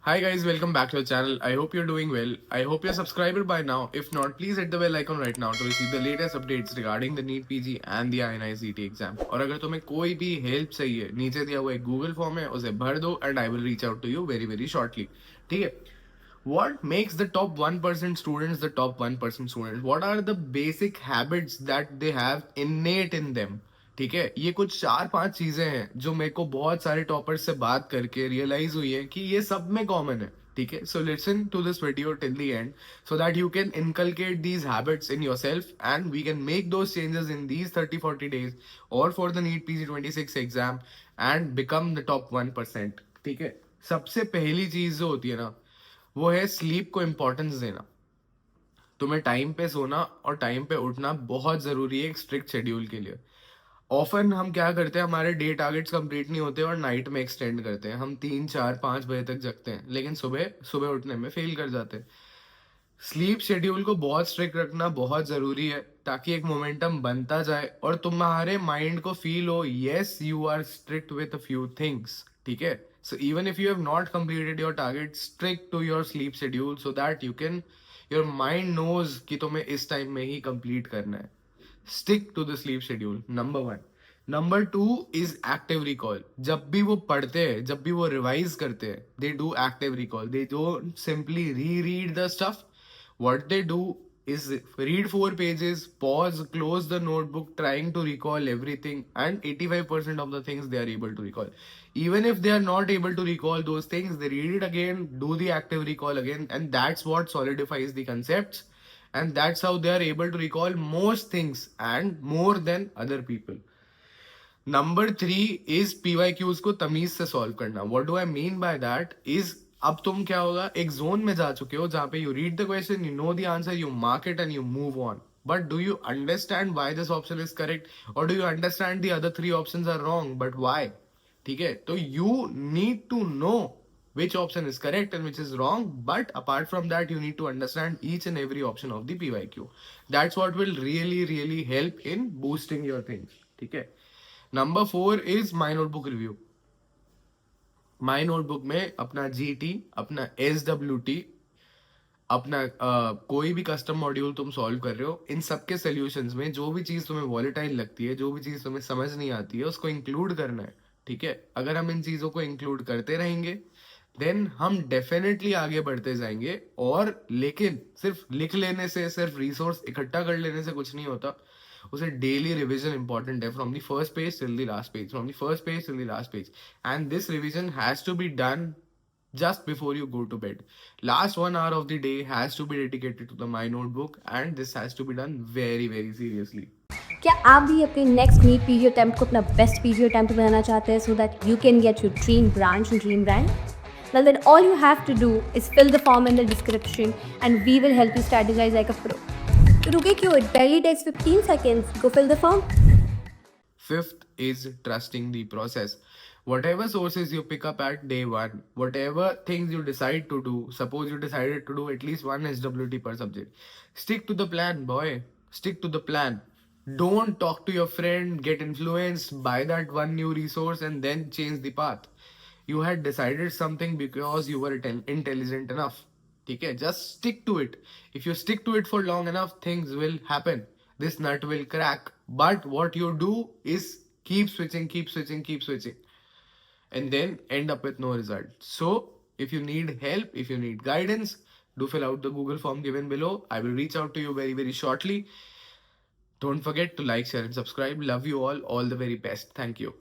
Hi guys, welcome back to the channel. I hope you're doing well. I hope you're subscribed by now. If not, please hit the bell icon right now to receive the latest updates regarding the NEET PG and the INI-CET exam. और अगर तुम्हें कोई भी help चाहिए, नीचे दिया हुआ एक गूगल फॉर्म है, उसे भर दो and I will reach out to you very very shortly. ठीक है? What makes the top 1% students the top 1% students? What are the basic habits that they have innate in them? ठीक है, ये कुछ 4-5 चीजें हैं जो मेरे को बहुत सारे टॉपर्स से बात करके रियलाइज हुई है कि ये सब में कॉमन है. ठीक है, so listen to this video till the end so that you can inculcate these habits in your self and we can make those changes in these 30-40 days और for the NEET PG 26 exam and become the top 1%. ठीक है, सबसे पहली चीज जो होती है ना, वो है स्लीप को इम्पोर्टेंस देना. तुम्हें टाइम पे सोना और टाइम पे उठना बहुत जरूरी है एक स्ट्रिक्ट शेड्यूल के लिए. ऑफन हम क्या करते हैं, हमारे डे टारगेट्स कंप्लीट नहीं होते और नाइट में एक्सटेंड करते हैं. हम 3-4-5 बजे तक जगते हैं लेकिन सुबह सुबह उठने में फेल कर जाते हैं. स्लीप शेड्यूल को बहुत स्ट्रिक्ट रखना बहुत जरूरी है ताकि एक मोमेंटम बनता जाए और तुम्हारे माइंड को फील हो yes you are strict with a few things. ठीक है, so even if you have not completed your target, stick to your sleep schedule so that you can, your mind knows कि तुम्हें इस time में ही complete करना है. Stick to the sleep schedule, number 1. Number 2 is active recall. जब भी वो पढ़ते हैं, जब भी वो रिवाइज करते हैं, they do active recall. They don't simply read the stuff. What they do is read 4 pages, pause, close the notebook, trying to recall everything, and 85% of the things they are able to recall. Even if they are not able to recall those things, they read it again, do the active recall again, and that's what solidifies the concepts. And that's how they are able to recall most things and more than other people. Number 3 is PYQs को तमीज से solve करना. What do I mean by that is, अब तुम क्या होगा, एक zone में जा चुके हो जहां पे you read the question, you know the answer, you mark it and you move on. But do you understand why this option is correct, और do you understand the other 3 options are wrong, but why? ठीक है, तो you need to know which option is correct and which is wrong, but apart from that you need to understand each and every option of the PYQ. That's what will really help in boosting your things. ठीक है, number 4 is my notebook review. My notebook में अपना GT, अपना SWT, अपना कोई भी custom module तुम solve कर रहे हो, इन सबके सोल्यूशंस में जो भी चीज तुम्हें वॉलेटाइल लगती है, जो भी चीज तुम्हें समझ नहीं आती है, उसको इंक्लूड करना है. ठीक है, अगर हम इन चीजों को इंक्लूड करते रहेंगे देन हम डेफिनेटली आगे बढ़ते जाएंगे. और लेकिन सिर्फ लिख लेने से, सिर्फ रिसोर्स इकट्ठा कर लेने से कुछ नहीं होता. उसे डेली रिविजन इंपॉर्टेंट है, from the first page till the last page, from the first page till the last page. And this revision has to be done just before you go to bed. Last 1 hour of the day has to be dedicated to the My Notebook, and this has to be done very seriously. क्या आप भी अपने next NEET PG attempt को अपना best PG attempt बनाना चाहते हैं सो that you can get your dream branch and dream brand? Well, then all you have to do is fill the form in the description and we will help you strategize like a pro. तो रुके क्यों? It barely takes 15 seconds. Go fill the form. 5th is trusting the process. Whatever sources you pick up at day 1, whatever things you decide to do, suppose you decided to do at least 1 SWT per subject, stick to the plan, boy. Stick to the plan. Don't talk to your friend, get influenced by that one new resource and then change the path. You had decided something because you were intelligent enough. Okay, just stick to it. If you stick to it for long enough, things will happen. This nut will crack. But what you do is keep switching, and then end up with no result. So if you need help, if you need guidance, do fill out the Google form given below. I will reach out to you very shortly. Don't forget to like, share and subscribe. Love you all the very best. Thank you.